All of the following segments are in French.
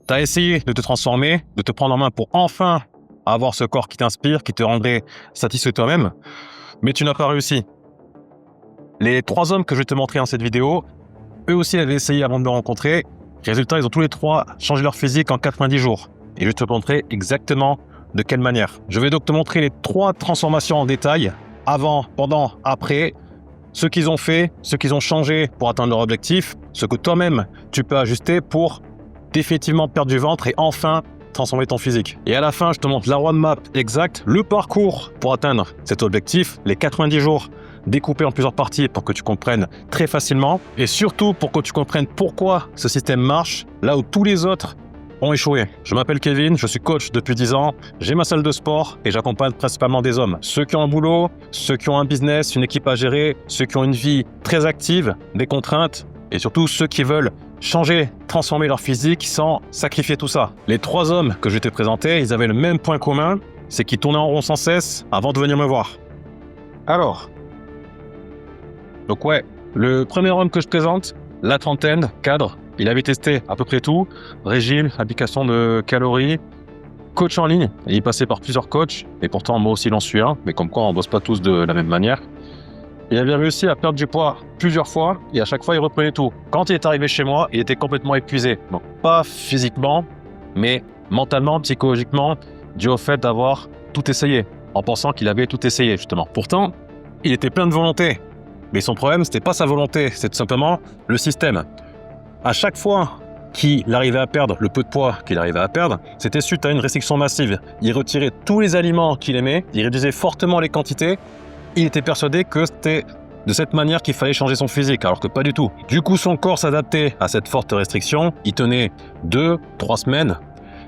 Tu as essayé de te transformer, de te prendre en main pour enfin avoir ce corps qui t'inspire, qui te rendrait satisfait toi-même, mais tu n'as pas réussi. Les 3 hommes que je vais te montrer dans cette vidéo, eux aussi avaient essayé avant de me rencontrer. Résultat, ils ont tous les 3 changé leur physique en 90 jours. Et je vais te montrer exactement de quelle manière. Je vais donc te montrer les 3 transformations en détail, avant, pendant, après, ce qu'ils ont fait, ce qu'ils ont changé pour atteindre leur objectif, ce que toi-même tu peux ajuster pour définitivement perdre du ventre et enfin transformer ton physique. Et à la fin, je te montre la roadmap exacte, le parcours pour atteindre cet objectif, les 90 jours découpés en plusieurs parties pour que tu comprennes très facilement et surtout pour que tu comprennes pourquoi ce système marche là où tous les autres ont échoué. Je m'appelle Kevin, je suis coach depuis 10 ans, j'ai ma salle de sport et j'accompagne principalement des hommes. Ceux qui ont un boulot, ceux qui ont un business, une équipe à gérer, ceux qui ont une vie très active, des contraintes et surtout ceux qui veulent changer, transformer leur physique sans sacrifier tout ça. Les 3 hommes que je vais te présenter, ils avaient le même point commun, c'est qu'ils tournaient en rond sans cesse avant de venir me voir. Alors, donc ouais, le premier homme que je présente, la trentaine, cadre, il avait testé à peu près tout, régime, application de calories, coach en ligne, et il passait par plusieurs coachs, et pourtant moi aussi j'en suis un, mais comme quoi on bosse pas tous de la même manière. Il avait réussi à perdre du poids plusieurs fois et à chaque fois il reprenait tout. Quand il est arrivé chez moi, il était complètement épuisé. Donc pas physiquement, mais mentalement, psychologiquement, dû au fait d'avoir tout essayé, en pensant qu'il avait tout essayé justement. Pourtant, il était plein de volonté. Mais son problème, c'était pas sa volonté, c'est tout simplement le système. À chaque fois qu'il arrivait à perdre le peu de poids qu'il arrivait à perdre, c'était suite à une restriction massive. Il retirait tous les aliments qu'il aimait, il réduisait fortement les quantités. Il était persuadé que c'était de cette manière qu'il fallait changer son physique, alors que pas du tout. Du coup, son corps s'adaptait à cette forte restriction. Il tenait 2-3 semaines.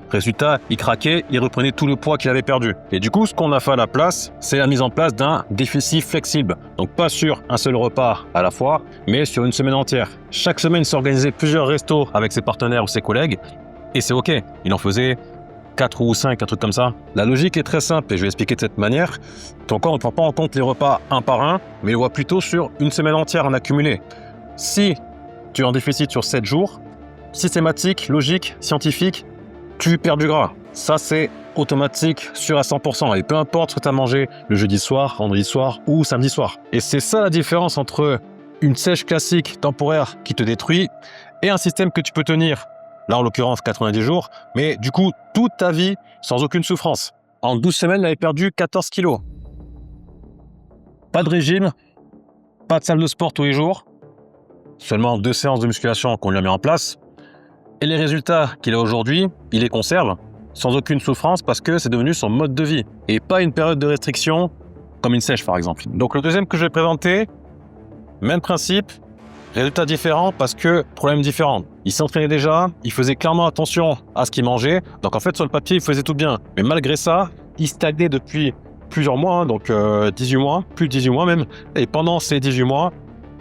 Résultat, il craquait, il reprenait tout le poids qu'il avait perdu. Et du coup, ce qu'on a fait à la place, c'est la mise en place d'un déficit flexible. Donc pas sur un seul repas à la fois, mais sur une semaine entière. Chaque semaine, il s'organisait plusieurs restos avec ses partenaires ou ses collègues. Et c'est OK. Il en faisait 4 ou 5, un truc comme ça. La logique est très simple et je vais expliquer de cette manière. Ton corps ne prend pas en compte les repas un par un, mais il voit plutôt sur une semaine entière en accumulé. Si tu es en déficit sur 7 jours, systématique, logique, scientifique, tu perds du gras. Ça, c'est automatique, sûr à 100%. Et peu importe ce que tu as mangé le jeudi soir, vendredi soir ou samedi soir. Et c'est ça la différence entre une sèche classique temporaire qui te détruit et un système que tu peux tenir. Là, en l'occurrence, 90 jours, mais du coup, toute ta vie, sans aucune souffrance. En 12 semaines, il avait perdu 14 kilos. Pas de régime, pas de salle de sport tous les jours, seulement 2 séances de musculation qu'on lui a mis en place. Et les résultats qu'il a aujourd'hui, il les conserve sans aucune souffrance parce que c'est devenu son mode de vie. Et pas une période de restriction comme une sèche, par exemple. Donc le deuxième que je vais présenter, même principe, résultat différent parce que problème différent. Il s'entraînait déjà, il faisait clairement attention à ce qu'il mangeait. Donc en fait, sur le papier, il faisait tout bien. Mais malgré ça, il stagnait depuis plusieurs mois, donc 18 mois, plus de 18 mois même. Et pendant ces 18 mois,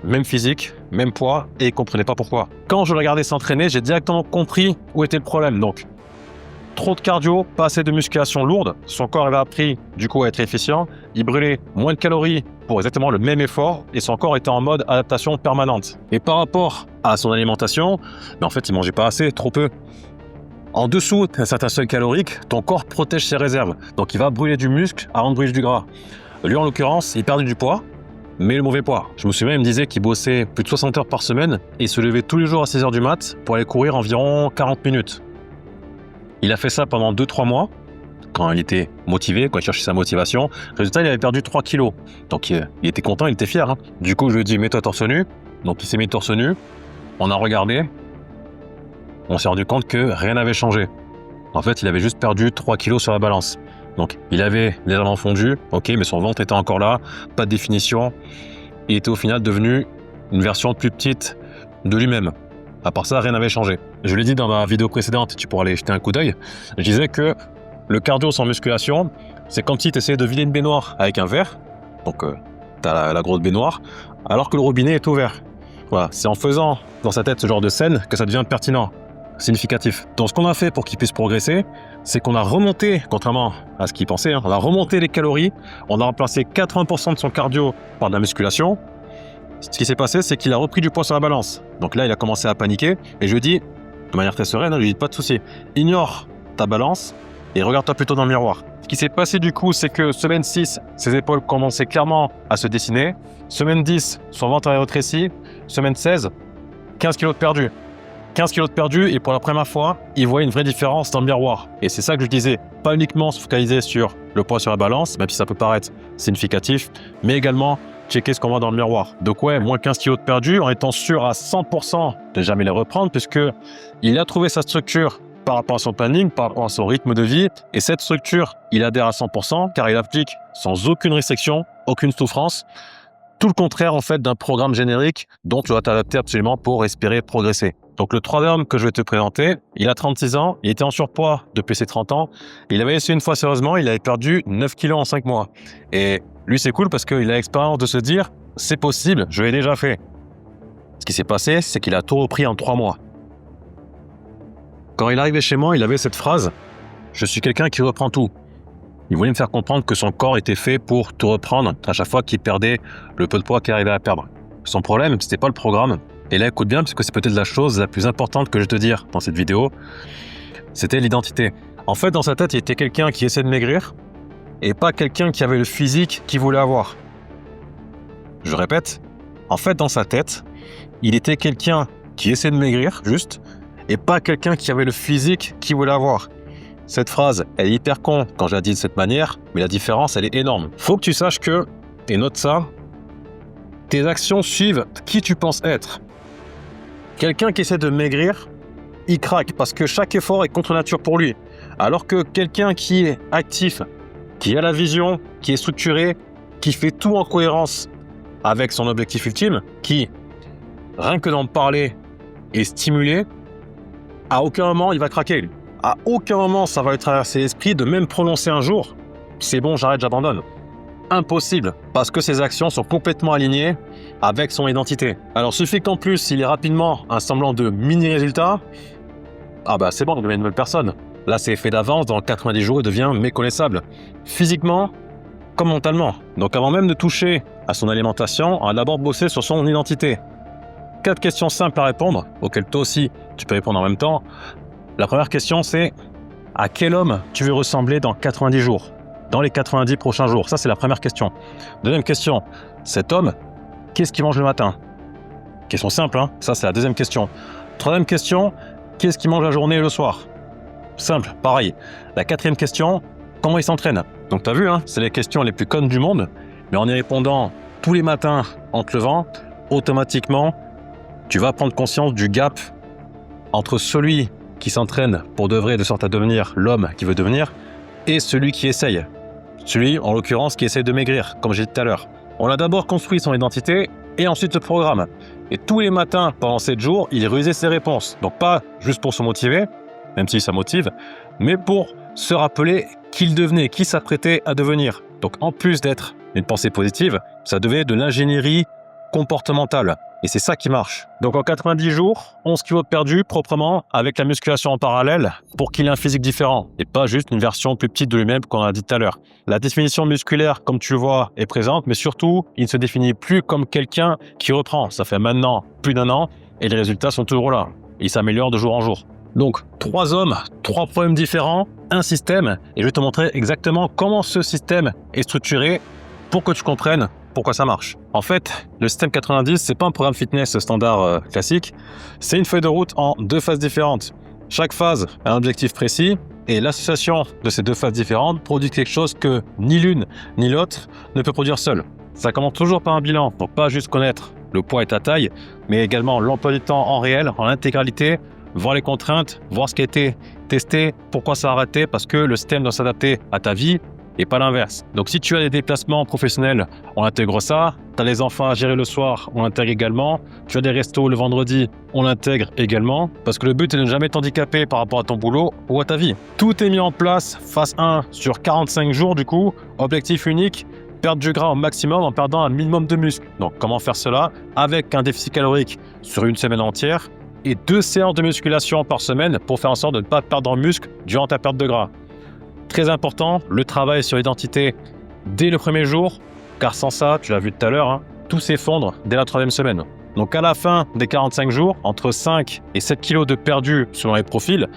même physique, même poids, et il ne comprenait pas pourquoi. Quand je le regardais s'entraîner, j'ai directement compris où était le problème. Donc, trop de cardio, pas assez de musculation lourde. Son corps avait appris du coup à être efficient. Il brûlait moins de calories pour exactement le même effort et son corps était en mode adaptation permanente. Et par rapport à son alimentation, en fait, il mangeait pas assez, trop peu. En dessous d'un certain seuil calorique, ton corps protège ses réserves. Donc, il va brûler du muscle avant de brûler du gras. Lui, en l'occurrence, il perdait du poids, mais le mauvais poids. Je me souviens, il me disait qu'il bossait plus de 60 heures par semaine et il se levait tous les jours à 6 heures du mat pour aller courir environ 40 minutes. Il a fait ça pendant 2-3 mois, quand il était motivé, quand il cherchait sa motivation. Résultat, il avait perdu 3 kilos. Donc il était content, il était fier. Du coup, je lui ai dit, mets-toi torse nu. Donc il s'est mis torse nu. On a regardé. On s'est rendu compte que rien n'avait changé. En fait, il avait juste perdu 3 kilos sur la balance. Donc il avait légèrement fondu, ok, mais son ventre était encore là, pas de définition. Il était au final devenu une version plus petite de lui-même. À part ça, rien n'avait changé. Je l'ai dit dans ma vidéo précédente, tu pourras aller jeter un coup d'œil. Je disais que le cardio sans musculation, c'est comme si tu essayais de vider une baignoire avec un verre. Donc, tu as la grosse baignoire, alors que le robinet est ouvert. Voilà, c'est en faisant dans sa tête ce genre de scène que ça devient pertinent, significatif. Donc, ce qu'on a fait pour qu'il puisse progresser, c'est qu'on a remonté, contrairement à ce qu'il pensait, on a remonté les calories, on a remplacé 80% de son cardio par de la musculation. Ce qui s'est passé, c'est qu'il a repris du poids sur la balance. Donc là, il a commencé à paniquer et je lui ai dit, de manière très sereine, lui dit pas de souci. Ignore ta balance et regarde-toi plutôt dans le miroir. Ce qui s'est passé du coup, c'est que semaine 6, ses épaules commençaient clairement à se dessiner. Semaine 10, son ventre est rétréci. Semaine 16, 15 kilos de perdu. 15 kilos de perdu et pour la première fois, il voit une vraie différence dans le miroir. Et c'est ça que je disais, pas uniquement se focaliser sur le poids sur la balance, même si ça peut paraître significatif, mais également checker ce qu'on voit dans le miroir. Donc ouais, moins 15 kilos de perdu en étant sûr à 100% de jamais les reprendre puisque il a trouvé sa structure par rapport à son planning, par rapport à son rythme de vie. Et cette structure, il adhère à 100% car il applique sans aucune restriction, aucune souffrance. Tout le contraire en fait d'un programme générique dont tu dois t'adapter absolument pour espérer progresser. Donc le troisième que je vais te présenter, il a 36 ans, il était en surpoids depuis ses 30 ans. Il avait essayé une fois sérieusement, il avait perdu 9 kilos en 5 mois. Et lui c'est cool parce qu'il a l'expérience de se dire, c'est possible, je l'ai déjà fait. Ce qui s'est passé, c'est qu'il a tout repris en 3 mois. Quand il arrivait chez moi, il avait cette phrase, je suis quelqu'un qui reprend tout. Il voulait me faire comprendre que son corps était fait pour tout reprendre à chaque fois qu'il perdait le peu de poids qu'il arrivait à perdre. Son problème, c'était pas le programme. Et là, écoute bien, parce que c'est peut-être la chose la plus importante que je vais te dire dans cette vidéo, c'était l'identité. En fait, dans sa tête, il était quelqu'un qui essaie de maigrir et pas quelqu'un qui avait le physique qu'il voulait avoir. Je répète, en fait, dans sa tête, il était quelqu'un qui essaie de maigrir, juste, et pas quelqu'un qui avait le physique qu'il voulait avoir. Cette phrase, elle est hyper con quand je la dis de cette manière, mais la différence, elle est énorme. Faut que tu saches que, et note ça, tes actions suivent qui tu penses être. Quelqu'un qui essaie de maigrir, il craque parce que chaque effort est contre nature pour lui. Alors que quelqu'un qui est actif, qui a la vision, qui est structuré, qui fait tout en cohérence avec son objectif ultime, qui, rien que d'en parler, est stimulé, à aucun moment il va craquer. À aucun moment ça va lui traverser l'esprit de même prononcer un jour « c'est bon, j'arrête, j'abandonne ». Impossible, parce que ses actions sont complètement alignées avec son identité. Alors suffit qu'en plus il ait rapidement un semblant de mini-résultat, ah bah c'est bon, il devient une nouvelle personne. Là c'est fait d'avance, dans 90 jours il devient méconnaissable, physiquement comme mentalement. Donc avant même de toucher à son alimentation, on va d'abord bosser sur son identité. 4 questions simples à répondre, auxquelles toi aussi tu peux répondre en même temps. La première question c'est, à quel homme tu veux ressembler dans 90 jours ? Dans les 90 prochains jours, ça c'est la première question. Deuxième question, cet homme, qu'est-ce qu'il mange le matin ? Question simple, hein, ça c'est la deuxième question. Troisième question, qu'est-ce qu'il mange la journée et le soir ? Simple, pareil. La quatrième question, comment il s'entraîne ? Donc tu as vu, hein, c'est les questions les plus connes du monde, mais en y répondant tous les matins en te levant, automatiquement, tu vas prendre conscience du gap entre celui qui s'entraîne pour de vrai de sorte à devenir l'homme qu'il veut devenir et celui qui essaye. Celui, en l'occurrence, qui essaye de maigrir, comme j'ai dit tout à l'heure. On a d'abord construit son identité et ensuite le programme. Et tous les matins, pendant 7 jours, il révisait ses réponses. Donc pas juste pour se motiver, même si ça motive, mais pour se rappeler qui il devenait, qui s'apprêtait à devenir. Donc en plus d'être une pensée positive, ça devait être de l'ingénierie comportementale. Et c'est ça qui marche. Donc en 90 jours, 11 kilos de perdu proprement avec la musculation en parallèle pour qu'il ait un physique différent et pas juste une version plus petite de lui-même qu'on a dit tout à l'heure. La définition musculaire, comme tu le vois, est présente, mais surtout, il ne se définit plus comme quelqu'un qui reprend. Ça fait maintenant plus d'1 an et les résultats sont toujours là. Il s'améliore de jour en jour. Donc, 3 hommes, 3 problèmes différents, un système, et je vais te montrer exactement comment ce système est structuré pour que tu comprennes pourquoi ça marche. En fait, le système 90, c'est pas un programme fitness standard classique, c'est une feuille de route en 2 phases différentes. Chaque phase a un objectif précis et l'association de ces 2 phases différentes produit quelque chose que ni l'une ni l'autre ne peut produire seule. Ça commence toujours par un bilan, donc pas juste connaître le poids et ta taille, mais également l'emploi du temps en réel, en intégralité, voir les contraintes, voir ce qui a été testé, pourquoi ça a raté, parce que le système doit s'adapter à ta vie, et pas l'inverse. Donc si tu as des déplacements professionnels, on intègre ça. Tu as les enfants à gérer le soir, on l'intègre également. Tu as des restos le vendredi, on l'intègre également. Parce que le but est de ne jamais t'handicaper par rapport à ton boulot ou à ta vie. Tout est mis en place, phase 1 sur 45 jours du coup. Objectif unique, perdre du gras au maximum en perdant un minimum de muscle. Donc comment faire cela? Avec un déficit calorique sur une semaine entière et 2 séances de musculation par semaine pour faire en sorte de ne pas perdre en muscle durant ta perte de gras. Très important, le travail sur l'identité dès le premier jour, car sans ça, tu l'as vu tout à l'heure, tout s'effondre dès la 3e semaine. Donc à la fin des 45 jours, entre 5 et 7 kilos de perdu selon les profils,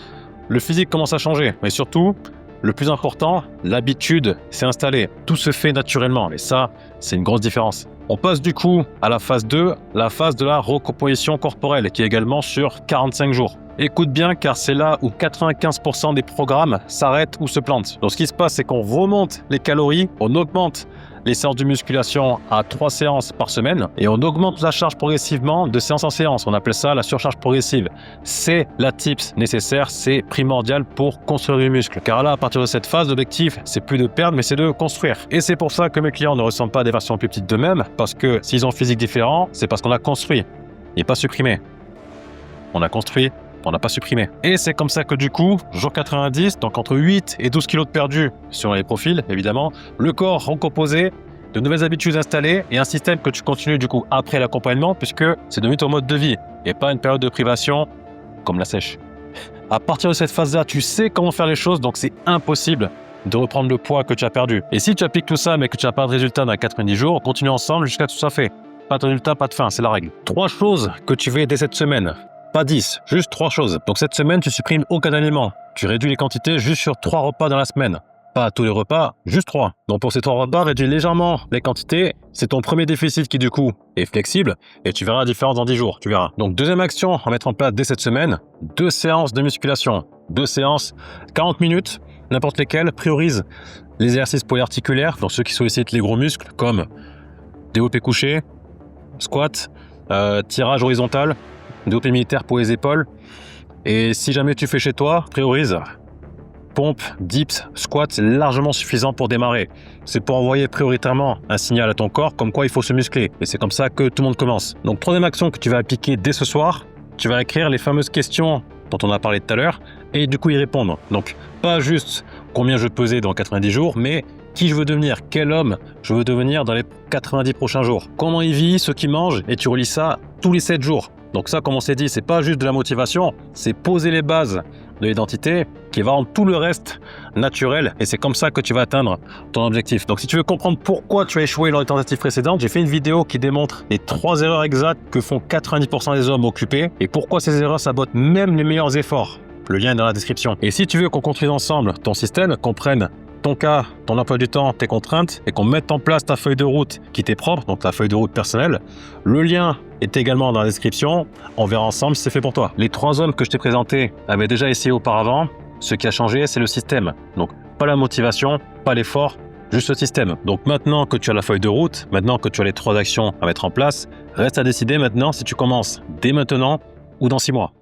le physique commence à changer. Mais surtout, le plus important, l'habitude s'est installée. Tout se fait naturellement et ça, c'est une grosse différence. On passe du coup à la phase 2, la phase de la recomposition corporelle qui est également sur 45 jours. Écoute bien car c'est là où 95% des programmes s'arrêtent ou se plantent. Donc ce qui se passe, c'est qu'on remonte les calories, on augmente les séances de musculation à 3 séances par semaine et on augmente la charge progressivement de séance en séance. On appelle ça la surcharge progressive. C'est la tips nécessaire, c'est primordial pour construire du muscle. Car là, à partir de cette phase, l'objectif, c'est plus de perdre, mais c'est de construire. Et c'est pour ça que mes clients ne ressemblent pas à des versions plus petites d'eux-mêmes, parce que s'ils ont un physique différent, c'est parce qu'on a construit et pas supprimé. On a construit, on n'a pas supprimé. Et c'est comme ça que du coup, jour 90, donc entre 8 et 12 kilos de perdu sur les profils, évidemment, le corps recomposé, de nouvelles habitudes installées et un système que tu continues du coup après l'accompagnement puisque c'est devenu ton mode de vie et pas une période de privation comme la sèche. À partir de cette phase-là, tu sais comment faire les choses, donc c'est impossible de reprendre le poids que tu as perdu. Et si tu appliques tout ça mais que tu n'as pas de résultat dans 90 jours, on continue ensemble jusqu'à tout ça fait. Pas de résultat, pas de fin, c'est la règle. 3 choses que tu fais dès cette semaine. Pas 10, juste 3 choses. Donc cette semaine, tu supprimes aucun aliment. Tu réduis les quantités juste sur 3 repas dans la semaine. Pas tous les repas, juste 3. Donc pour ces 3 repas, réduis légèrement les quantités. C'est ton premier déficit qui du coup est flexible et tu verras la différence dans 10 jours, tu verras. Donc deuxième action à mettre en place dès cette semaine, 2 séances de musculation. 2 séances, 40 minutes, n'importe lesquelles, priorise les exercices polyarticulaires, donc ceux qui sollicitent les gros muscles comme développé couché, squat, tirage horizontal, développé militaire pour les épaules. Et si jamais tu fais chez toi, priorise pompe, dips, squat, c'est largement suffisant pour démarrer. C'est pour envoyer prioritairement un signal à ton corps comme quoi il faut se muscler. Et c'est comme ça que tout le monde commence. Donc troisième action que tu vas appliquer dès ce soir, tu vas écrire les fameuses questions dont on a parlé tout à l'heure et du coup y répondre. Donc pas juste combien je veux peser dans 90 jours, mais qui je veux devenir, quel homme je veux devenir dans les 90 prochains jours. Comment il vit, ce qu'il mange, et tu relis ça tous les 7 jours. Donc ça, comme on s'est dit, c'est pas juste de la motivation, c'est poser les bases de l'identité qui va rendre tout le reste naturel et c'est comme ça que tu vas atteindre ton objectif. Donc si tu veux comprendre pourquoi tu as échoué lors des tentatives précédentes, j'ai fait une vidéo qui démontre les 3 erreurs exactes que font 90% des hommes occupés et pourquoi ces erreurs sabotent même les meilleurs efforts. Le lien est dans la description. Et si tu veux qu'on construise ensemble ton système, qu'on prenne ton cas, ton emploi du temps, tes contraintes et qu'on mette en place ta feuille de route qui t'est propre, donc ta feuille de route personnelle, le lien est également dans la description. On verra ensemble si c'est fait pour toi. Les 3 hommes que je t'ai présentés avaient déjà essayé auparavant. Ce qui a changé, c'est le système. Donc, pas la motivation, pas l'effort, juste le système. Donc, maintenant que tu as la feuille de route, maintenant que tu as les 3 actions à mettre en place, reste à décider maintenant si tu commences dès maintenant ou dans 6 mois.